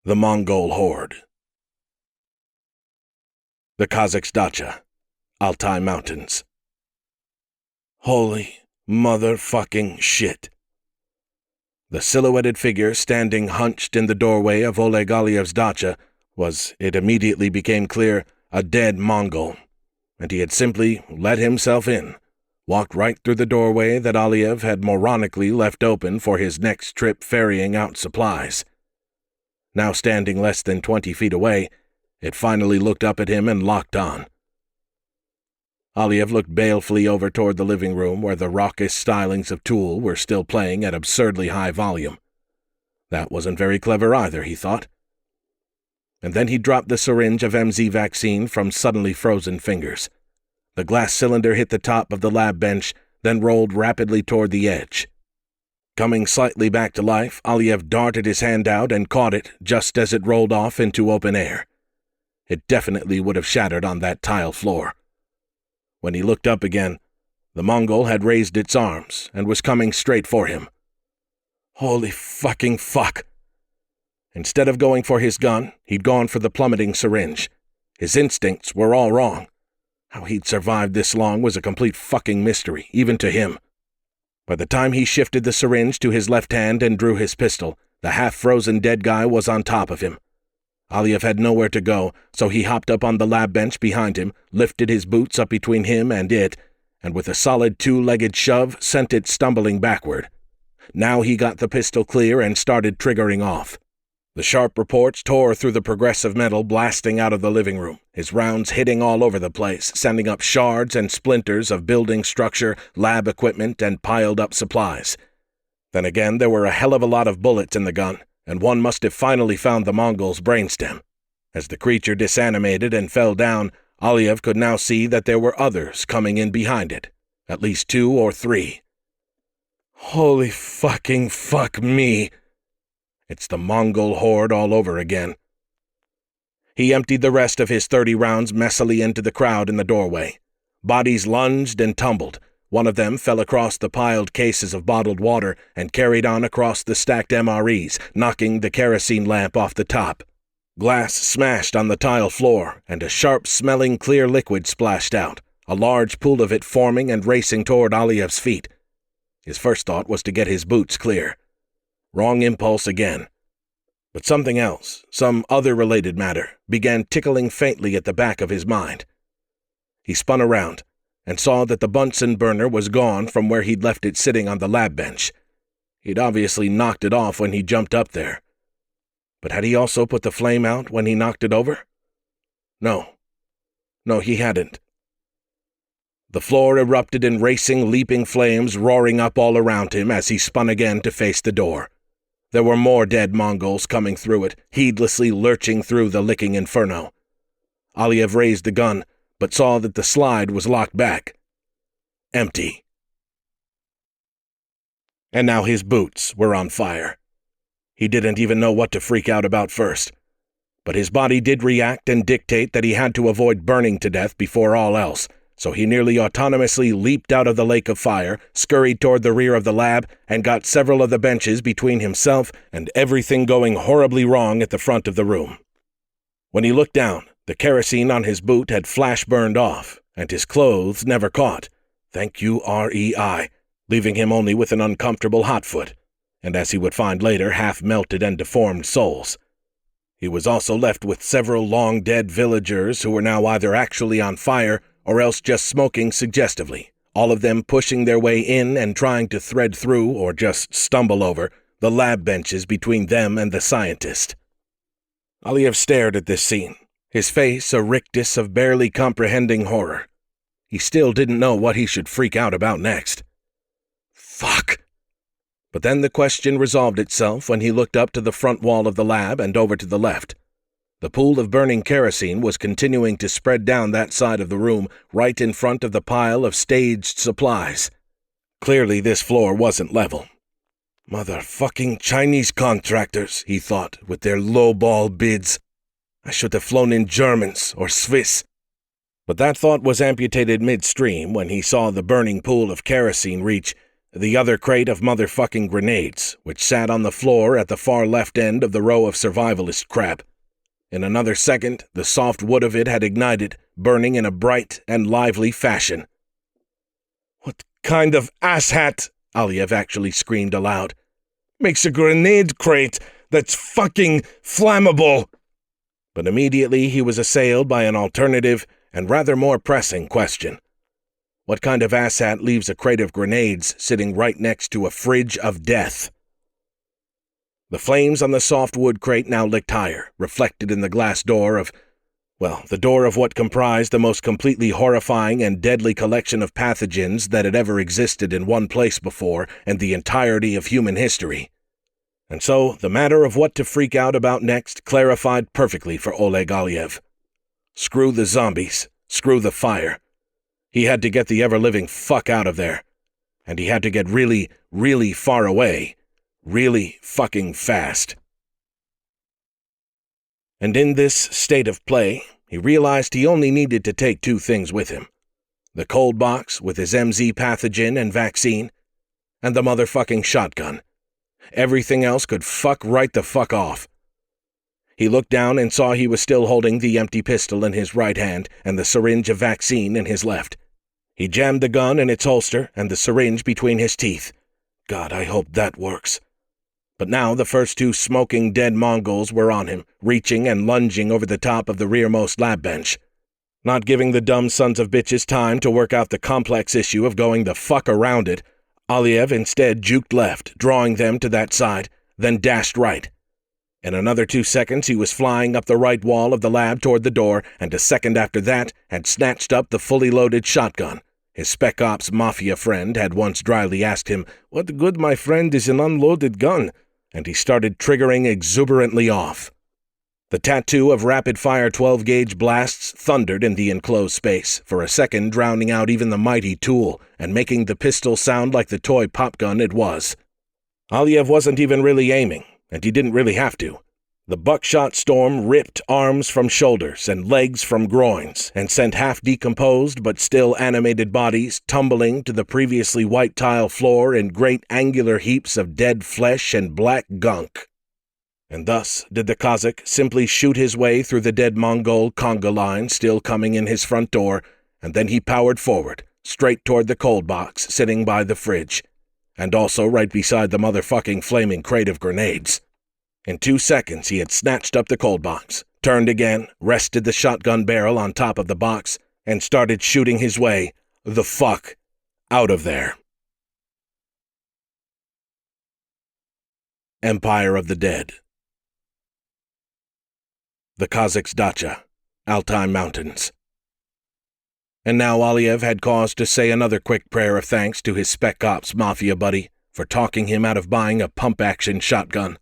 The Mongol Horde. The Kazakh's dacha, Altai Mountains. Holy motherfucking shit. The silhouetted figure standing hunched in the doorway of Oleg Aliyev's dacha was, it immediately became clear, a dead Mongol, and he had simply let himself in, walked right through the doorway that Aliyev had moronically left open for his next trip ferrying out supplies. Now standing less than 20 feet away, it finally looked up at him and locked on. Aliyev looked balefully over toward the living room where the raucous stylings of Tool were still playing at absurdly high volume. That wasn't very clever either, he thought. And then he dropped the syringe of MZ vaccine from suddenly frozen fingers. The glass cylinder hit the top of the lab bench, then rolled rapidly toward the edge. Coming slightly back to life, Aliyev darted his hand out and caught it just as it rolled off into open air. It definitely would have shattered on that tile floor. When he looked up again, the Mongol had raised its arms and was coming straight for him. Holy fucking fuck! Instead of going for his gun, he'd gone for the plummeting syringe. His instincts were all wrong. How he'd survived this long was a complete fucking mystery, even to him. By the time he shifted the syringe to his left hand and drew his pistol, the half-frozen dead guy was on top of him. Aliyev had nowhere to go, so he hopped up on the lab bench behind him, lifted his boots up between him and it, and with a solid two-legged shove sent it stumbling backward. Now he got the pistol clear and started triggering off. The sharp reports tore through the progressive metal blasting out of the living room, his rounds hitting all over the place, sending up shards and splinters of building structure, lab equipment, and piled-up supplies. Then again, there were a hell of a lot of bullets in the gun, and one must have finally found the Mongol's brainstem. As the creature disanimated and fell down, Aliyev could now see that there were others coming in behind it, at least 2 or 3. Holy fucking fuck me! It's the Mongol Horde all over again. He emptied the rest of his 30 rounds messily into the crowd in the doorway. Bodies lunged and tumbled. One of them fell across the piled cases of bottled water and carried on across the stacked MREs, knocking the kerosene lamp off the top. Glass smashed on the tile floor, and a sharp-smelling clear liquid splashed out, a large pool of it forming and racing toward Aliyev's feet. His first thought was to get his boots clear. Wrong impulse again. But something else, some other related matter, began tickling faintly at the back of his mind. He spun around and saw that the Bunsen burner was gone from where he'd left it sitting on the lab bench. He'd obviously knocked it off when he jumped up there. But had he also put the flame out when he knocked it over? No, he hadn't. The floor erupted in racing, leaping flames roaring up all around him as he spun again to face the door. There were more dead Mongols coming through it, heedlessly lurching through the licking inferno. Aliyev raised the gun, but saw that the slide was locked back. Empty. And now his boots were on fire. He didn't even know what to freak out about first. But his body did react and dictate that he had to avoid burning to death before all else, so he nearly autonomously leaped out of the lake of fire, scurried toward the rear of the lab, and got several of the benches between himself and everything going horribly wrong at the front of the room. When he looked down, the kerosene on his boot had flash-burned off, and his clothes never caught. Thank you, REI, leaving him only with an uncomfortable hot foot, and as he would find later, half-melted and deformed soles. He was also left with several long-dead villagers who were now either actually on fire or else just smoking suggestively, all of them pushing their way in and trying to thread through, or just stumble over, the lab benches between them and the scientist. Aliyev stared at this scene, his face a rictus of barely comprehending horror. He still didn't know what he should freak out about next. Fuck! But then the question resolved itself when he looked up to the front wall of the lab and over to the left. The pool of burning kerosene was continuing to spread down that side of the room, right in front of the pile of staged supplies. Clearly this floor wasn't level. Motherfucking Chinese contractors, he thought, with their low-ball bids. I should have flown in Germans or Swiss. But that thought was amputated midstream when he saw the burning pool of kerosene reach, the other crate of motherfucking grenades, which sat on the floor at the far left end of the row of survivalist crap. In another second, the soft wood of it had ignited, burning in a bright and lively fashion. "What kind of asshat," Aliev actually screamed aloud, "makes a grenade crate that's fucking flammable?" But immediately he was assailed by an alternative and rather more pressing question. What kind of asshat leaves a crate of grenades sitting right next to a fridge of death? The flames on the soft wood crate now licked higher, reflected in the glass door of, the door of what comprised the most completely horrifying and deadly collection of pathogens that had ever existed in one place before in the entirety of human history. And so the matter of what to freak out about next clarified perfectly for Oleg Aliev. Screw the zombies, screw the fire. He had to get the ever-living fuck out of there. And he had to get really, really far away. Really fucking fast. And in this state of play, he realized he only needed to take two things with him. The cold box with his MZ pathogen and vaccine, and the motherfucking shotgun. Everything else could fuck right the fuck off. He looked down and saw he was still holding the empty pistol in his right hand and the syringe of vaccine in his left. He jammed the gun in its holster and the syringe between his teeth. God, I hope that works. But now the first two smoking dead Mongols were on him, reaching and lunging over the top of the rearmost lab bench. Not giving the dumb sons of bitches time to work out the complex issue of going the fuck around it, Aliev instead juked left, drawing them to that side, then dashed right. In another 2 seconds he was flying up the right wall of the lab toward the door, and a second after that had snatched up the fully loaded shotgun. His Spec Ops Mafia friend had once dryly asked him, "What good, my friend, is an unloaded gun?" And he started triggering exuberantly off. The tattoo of rapid-fire 12-gauge blasts thundered in the enclosed space, for a second drowning out even the mighty tool, and making the pistol sound like the toy pop gun it was. Aliev wasn't even really aiming, and he didn't really have to. The buckshot storm ripped arms from shoulders and legs from groins, and sent half-decomposed but still animated bodies tumbling to the previously white tile floor in great angular heaps of dead flesh and black gunk. And thus did the Kazakh simply shoot his way through the dead Mongol conga line still coming in his front door, and then he powered forward, straight toward the cold box sitting by the fridge, and also right beside the motherfucking flaming crate of grenades. In 2 seconds he had snatched up the cold box, turned again, rested the shotgun barrel on top of the box, and started shooting his way the fuck out of there. Empire of the Dead. The Kazakh's dacha, Altai Mountains. And now Aliev had cause to say another quick prayer of thanks to his Spec Ops Mafia buddy for talking him out of buying a pump-action shotgun.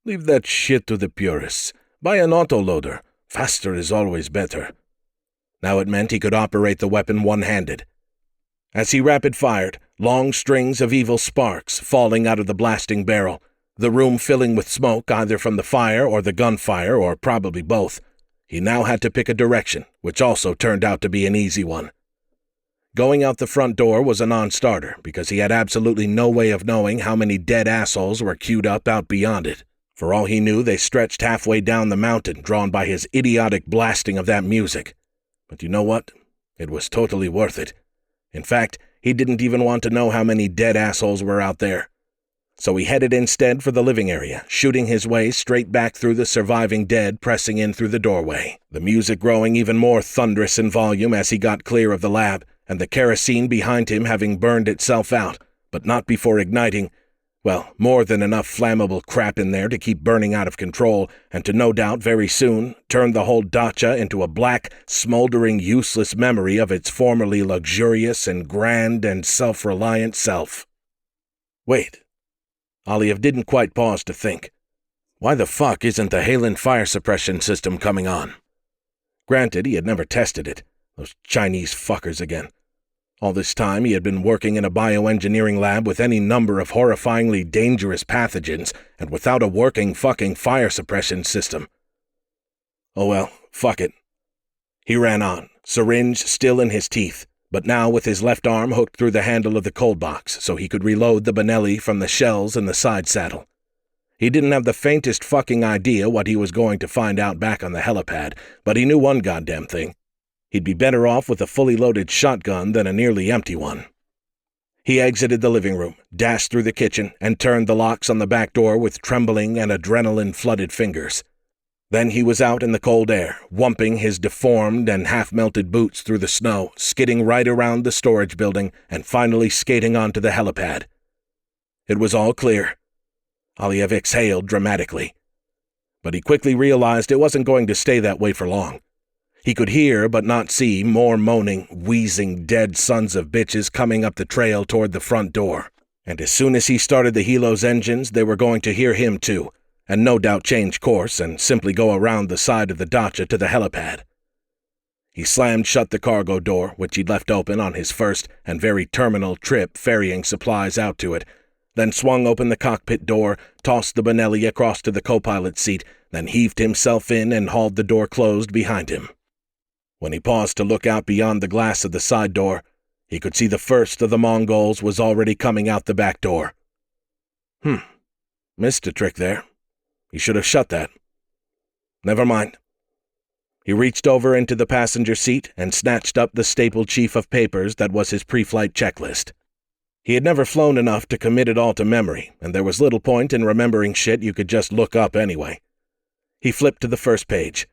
Leave that shit to the purists. Buy an autoloader. Faster is always better. Now it meant he could operate the weapon one-handed. As he rapid-fired, long strings of evil sparks falling out of the blasting barrel, the room filling with smoke either from the fire or the gunfire, or probably both, he now had to pick a direction, which also turned out to be an easy one. Going out the front door was a non-starter, because he had absolutely no way of knowing how many dead assholes were queued up out beyond it. For all he knew, they stretched halfway down the mountain, drawn by his idiotic blasting of that music. But you know what? It was totally worth it. In fact, he didn't even want to know how many dead assholes were out there. So he headed instead for the living area, shooting his way straight back through the surviving dead pressing in through the doorway, the music growing even more thunderous in volume as he got clear of the lab, and the kerosene behind him having burned itself out, but not before igniting, more than enough flammable crap in there to keep burning out of control, and to no doubt very soon turn the whole dacha into a black, smoldering, useless memory of its formerly luxurious and grand and self-reliant self. Wait. Aliev didn't quite pause to think. Why the fuck isn't the Halen fire suppression system coming on? Granted, he had never tested it. Those Chinese fuckers again. All this time he had been working in a bioengineering lab with any number of horrifyingly dangerous pathogens, and without a working fucking fire suppression system. Oh well, fuck it. He ran on, syringe still in his teeth, but now with his left arm hooked through the handle of the cold box so he could reload the Benelli from the shells in the side saddle. He didn't have the faintest fucking idea what he was going to find out back on the helipad, but he knew one goddamn thing. He'd be better off with a fully loaded shotgun than a nearly empty one. He exited the living room, dashed through the kitchen, and turned the locks on the back door with trembling and adrenaline-flooded fingers. Then he was out in the cold air, wumping his deformed and half-melted boots through the snow, skidding right around the storage building, and finally skating onto the helipad. It was all clear. Aliev exhaled dramatically. But he quickly realized it wasn't going to stay that way for long. He could hear but not see more moaning, wheezing dead sons of bitches coming up the trail toward the front door. And as soon as he started the helo's engines, they were going to hear him too, and no doubt change course and simply go around the side of the dacha to the helipad. He slammed shut the cargo door, which he'd left open on his first and very terminal trip ferrying supplies out to it, then swung open the cockpit door, tossed the Benelli across to the co-pilot's seat, then heaved himself in and hauled the door closed behind him. When he paused to look out beyond the glass of the side door, he could see the first of the Mongols was already coming out the back door. Missed a trick there. He should have shut that. Never mind. He reached over into the passenger seat and snatched up the stapled sheaf of papers that was his pre-flight checklist. He had never flown enough to commit it all to memory, and there was little point in remembering shit you could just look up anyway. He flipped to the first page.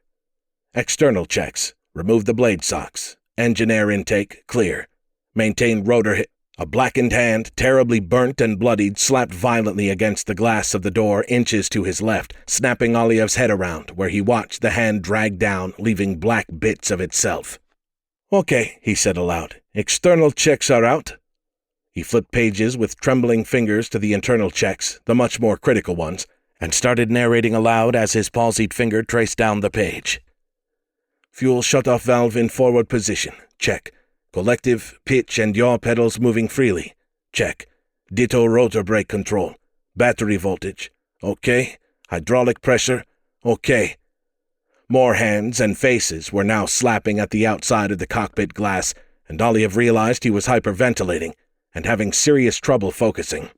External checks. Remove the blade socks. Engine air intake, clear. Maintain rotor A blackened hand, terribly burnt and bloodied, slapped violently against the glass of the door inches to his left, snapping Aliev's head around, where he watched the hand drag down, leaving black bits of itself. "Okay," he said aloud. "External checks are out." He flipped pages with trembling fingers to the internal checks, the much more critical ones, and started narrating aloud as his palsied finger traced down the page. Fuel shutoff valve in forward position. Check. Collective, pitch, and yaw pedals moving freely. Check. Ditto rotor brake control. Battery voltage. Okay. Hydraulic pressure. Okay. More hands and faces were now slapping at the outside of the cockpit glass, and Aliev realized he was hyperventilating and having serious trouble focusing.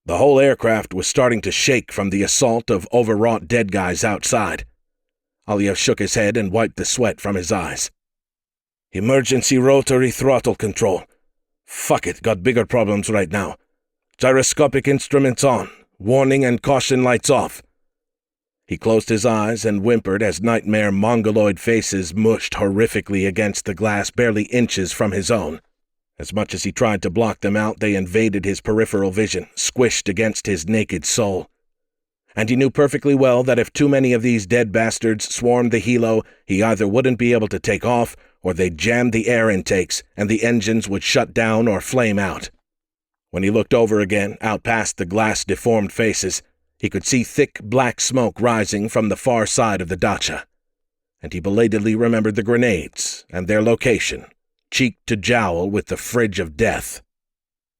The whole aircraft was starting to shake from the assault of overwrought dead guys outside. Aliev shook his head and wiped the sweat from his eyes. Emergency rotary throttle control. Fuck it, got bigger problems right now. Gyroscopic instruments on. Warning and caution lights off. He closed his eyes and whimpered as nightmare mongoloid faces mushed horrifically against the glass barely inches from his own. As much as he tried to block them out, they invaded his peripheral vision, squished against his naked soul. And he knew perfectly well that if too many of these dead bastards swarmed the helo, he either wouldn't be able to take off, or they'd jam the air intakes, and the engines would shut down or flame out. When he looked over again, out past the glass-deformed faces, he could see thick black smoke rising from the far side of the dacha. And he belatedly remembered the grenades, and their location, cheek to jowl with the fridge of death.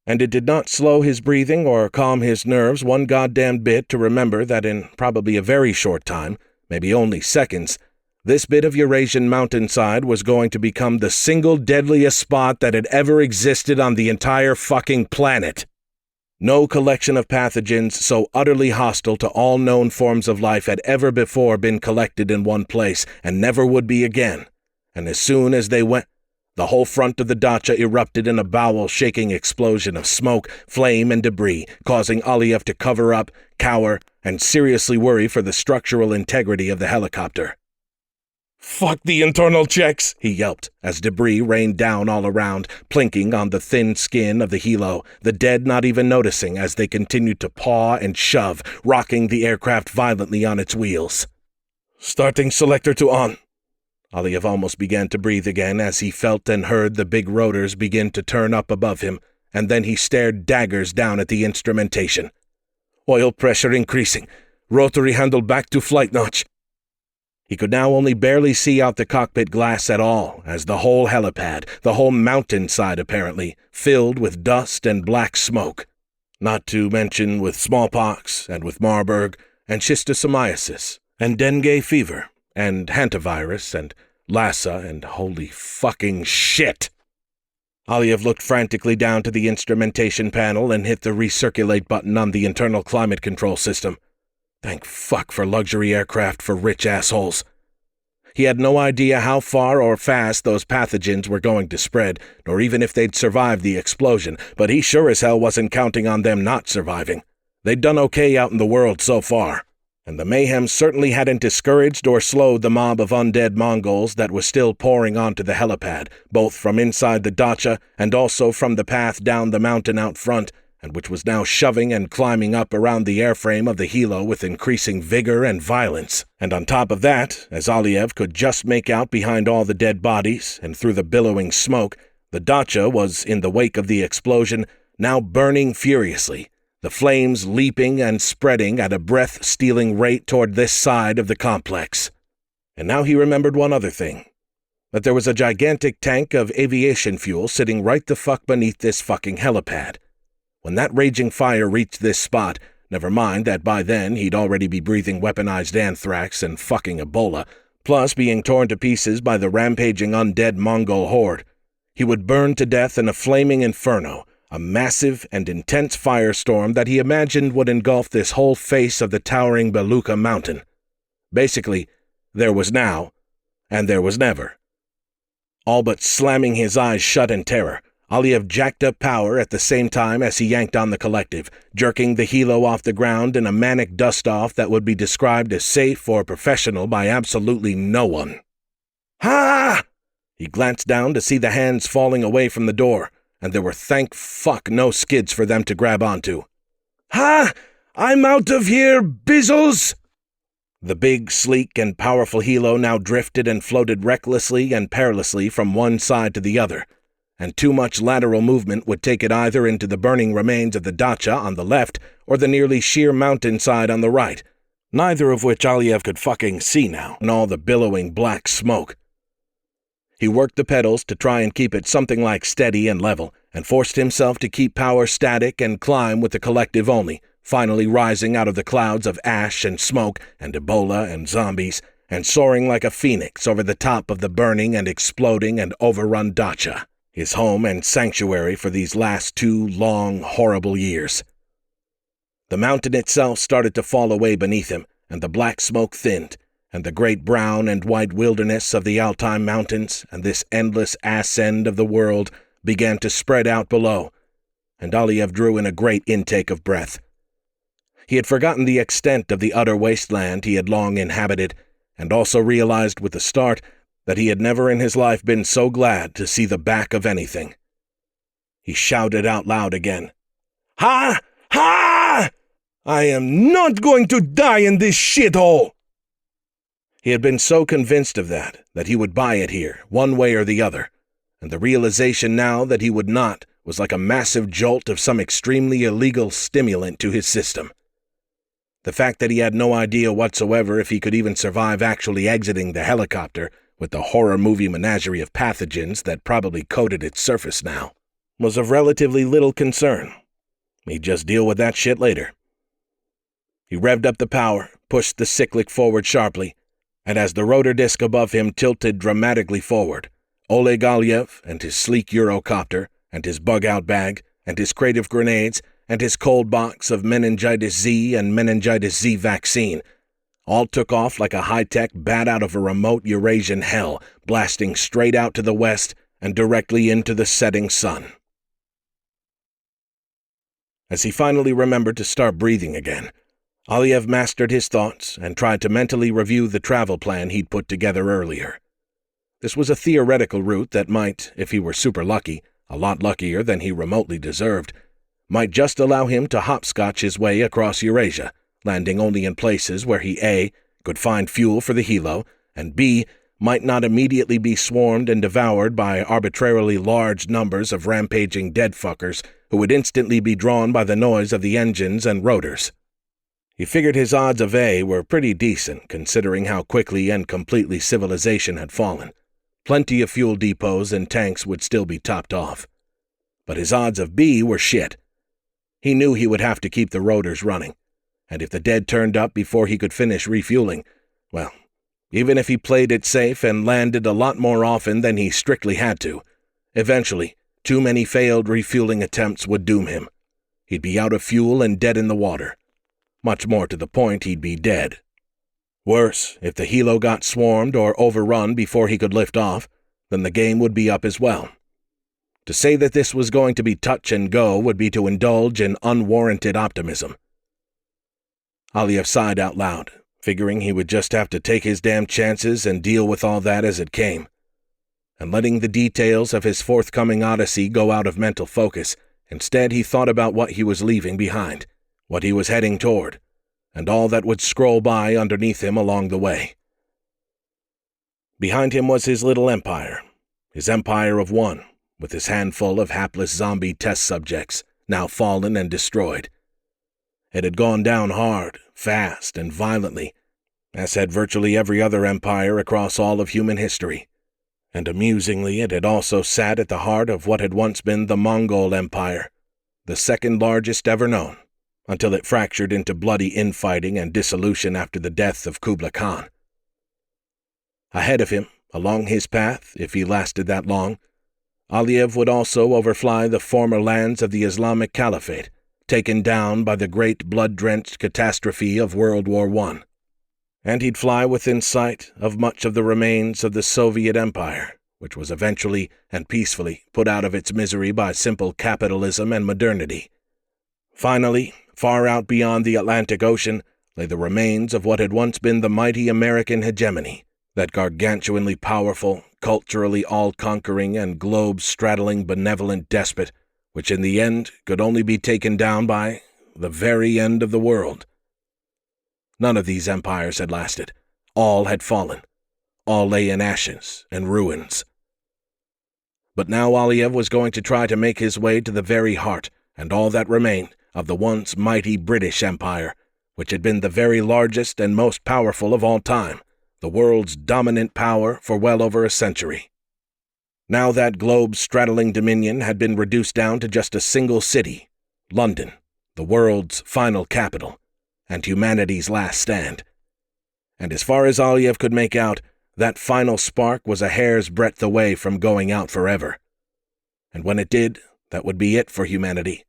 And it did not slow his breathing or calm his nerves one goddamn bit to remember that in probably a very short time, maybe only seconds, this bit of Eurasian mountainside was going to become the single deadliest spot that had ever existed on the entire fucking planet. No collection of pathogens so utterly hostile to all known forms of life had ever before been collected in one place, and never would be again. And as soon as they went, the whole front of the dacha erupted in a bowel-shaking explosion of smoke, flame, and debris, causing Aliev to cover up, cower, and seriously worry for the structural integrity of the helicopter. "Fuck the internal checks," he yelped, as debris rained down all around, plinking on the thin skin of the helo, the dead not even noticing as they continued to paw and shove, rocking the aircraft violently on its wheels. "Starting selector to on." Aliev almost began to breathe again as he felt and heard the big rotors begin to turn up above him, and then he stared daggers down at the instrumentation. "Oil pressure increasing. Rotary handle back to flight notch." He could now only barely see out the cockpit glass at all, as the whole helipad, the whole mountainside apparently, filled with dust and black smoke. Not to mention with smallpox, and with Marburg, and schistosomiasis, and dengue fever, and hantavirus, and Lassa, and holy fucking shit! Aliev looked frantically down to the instrumentation panel and hit the recirculate button on the internal climate control system. Thank fuck for luxury aircraft for rich assholes. He had no idea how far or fast those pathogens were going to spread, nor even if they'd survived the explosion, but he sure as hell wasn't counting on them not surviving. They'd done okay out in the world so far, and the mayhem certainly hadn't discouraged or slowed the mob of undead Mongols that was still pouring onto the helipad, both from inside the dacha and also from the path down the mountain out front, and which was now shoving and climbing up around the airframe of the helo with increasing vigor and violence. And on top of that, as Aliev could just make out behind all the dead bodies and through the billowing smoke, the dacha was, in the wake of the explosion, now burning furiously, the flames leaping and spreading at a breath-stealing rate toward this side of the complex. And now he remembered one other thing, that there was a gigantic tank of aviation fuel sitting right the fuck beneath this fucking helipad. When that raging fire reached this spot, never mind that by then he'd already be breathing weaponized anthrax and fucking Ebola, plus being torn to pieces by the rampaging undead Mongol horde, he would burn to death in a flaming inferno, a massive and intense firestorm that he imagined would engulf this whole face of the towering Beluka mountain. Basically, there was now, and there was never. All but slamming his eyes shut in terror, Aliev jacked up power at the same time as he yanked on the collective, jerking the helo off the ground in a manic dust-off that would be described as safe or professional by absolutely no one. Ha! He glanced down to see the hands falling away from the door, and there were thank fuck no skids for them to grab onto. Ha! I'm out of here, bizzles! The big, sleek, and powerful helo now drifted and floated recklessly and perilously from one side to the other, and too much lateral movement would take it either into the burning remains of the dacha on the left or the nearly sheer mountainside on the right, neither of which Aliev could fucking see now in all the billowing black smoke. He worked the pedals to try and keep it something like steady and level, and forced himself to keep power static and climb with the collective only, finally rising out of the clouds of ash and smoke and Ebola and zombies, and soaring like a phoenix over the top of the burning and exploding and overrun dacha, his home and sanctuary for these last 2 long, horrible years. The mountain itself started to fall away beneath him, and the black smoke thinned, and the great brown and white wilderness of the Altai Mountains and this endless ass-end of the world began to spread out below, and Aliev drew in a great intake of breath. He had forgotten the extent of the utter wasteland he had long inhabited, and also realized with the start that he had never in his life been so glad to see the back of anything. He shouted out loud again, "Ha! Ha! I am not going to die in this shithole!" He had been so convinced of that he would buy it here, one way or the other, and the realization now that he would not was like a massive jolt of some extremely illegal stimulant to his system. The fact that he had no idea whatsoever if he could even survive actually exiting the helicopter with the horror movie menagerie of pathogens that probably coated its surface now was of relatively little concern. He'd just deal with that shit later. He revved up the power, pushed the cyclic forward sharply, and as the rotor disc above him tilted dramatically forward, Oleg Aliev and his sleek Eurocopter and his bug-out bag and his crate of grenades and his cold box of meningitis Z and meningitis Z vaccine all took off like a high-tech bat out of a remote Eurasian hell, blasting straight out to the west and directly into the setting sun. As he finally remembered to start breathing again, Aliev mastered his thoughts and tried to mentally review the travel plan he'd put together earlier. This was a theoretical route that might, if he were super lucky, a lot luckier than he remotely deserved, might just allow him to hopscotch his way across Eurasia, landing only in places where he A, could find fuel for the helo, and B, might not immediately be swarmed and devoured by arbitrarily large numbers of rampaging dead fuckers who would instantly be drawn by the noise of the engines and rotors. He figured his odds of A were pretty decent, considering how quickly and completely civilization had fallen. Plenty of fuel depots and tanks would still be topped off. But his odds of B were shit. He knew he would have to keep the rotors running, and if the dead turned up before he could finish refueling, well, even if he played it safe and landed a lot more often than he strictly had to, eventually Too many failed refueling attempts would doom him. He'd be out of fuel and dead in the water. Much more to the point, he'd be dead. Worse, if the helo got swarmed or overrun before he could lift off, then the game would be up as well. To say that this was going to be touch and go would be to indulge in unwarranted optimism. Aliev sighed out loud, figuring he would just have to take his damn chances and deal with all that as it came. And letting the details of his forthcoming odyssey go out of mental focus, instead he thought about what he was leaving behind, what he was heading toward, and all that would scroll by underneath him along the way. Behind him was his little empire, his empire of one, with his handful of hapless zombie test subjects, now fallen and destroyed. It had gone down hard, fast, and violently, as had virtually every other empire across all of human history. And amusingly, it had also sat at the heart of what had once been the Mongol Empire, the second largest ever known, until it fractured into bloody infighting and dissolution after the death of Kublai Khan. Ahead of him, along his path, if he lasted that long, Aliev would also overfly the former lands of the Islamic Caliphate, taken down by the great blood-drenched catastrophe of World War I. And he'd fly within sight of much of the remains of the Soviet Empire, which was eventually and peacefully put out of its misery by simple capitalism and modernity. Finally, far out beyond the Atlantic Ocean, lay the remains of what had once been the mighty American hegemony, that gargantuanly powerful, culturally all-conquering and globe-straddling benevolent despot, which in the end could only be taken down by the very end of the world. None of these empires had lasted. All had fallen. All lay in ashes and ruins. But now Aliev was going to try to make his way to the very heart, and all that remained, of the once mighty British Empire, which had been the very largest and most powerful of all time, the world's dominant power for well over a century. Now that globe-straddling dominion had been reduced down to just a single city, London, the world's final capital, and humanity's last stand. And as far as Aliev could make out, that final spark was a hair's breadth away from going out forever. And when it did, that would be it for humanity.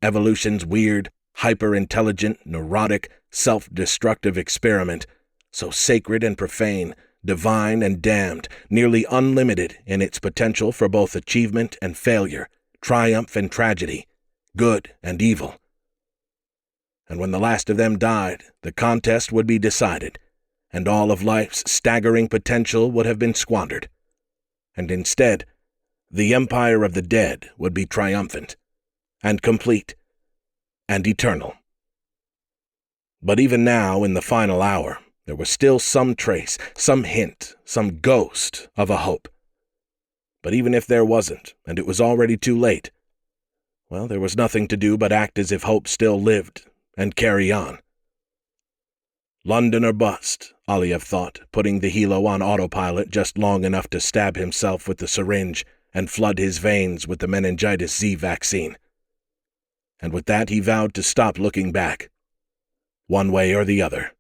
Evolution's weird, hyper-intelligent, neurotic, self-destructive experiment, so sacred and profane, divine and damned, nearly unlimited in its potential for both achievement and failure, triumph and tragedy, good and evil. And when the last of them died, the contest would be decided, and all of life's staggering potential would have been squandered. And instead, the empire of the dead would be triumphant, and complete, and eternal. But even now, in the final hour, there was still some trace, some hint, some ghost of a hope. But even if there wasn't, and it was already too late, well, there was nothing to do but act as if hope still lived, and carry on. London or bust, Aliev thought, putting the helo on autopilot just long enough to stab himself with the syringe and flood his veins with the meningitis Z vaccine. And with that he vowed to stop looking back, one way or the other.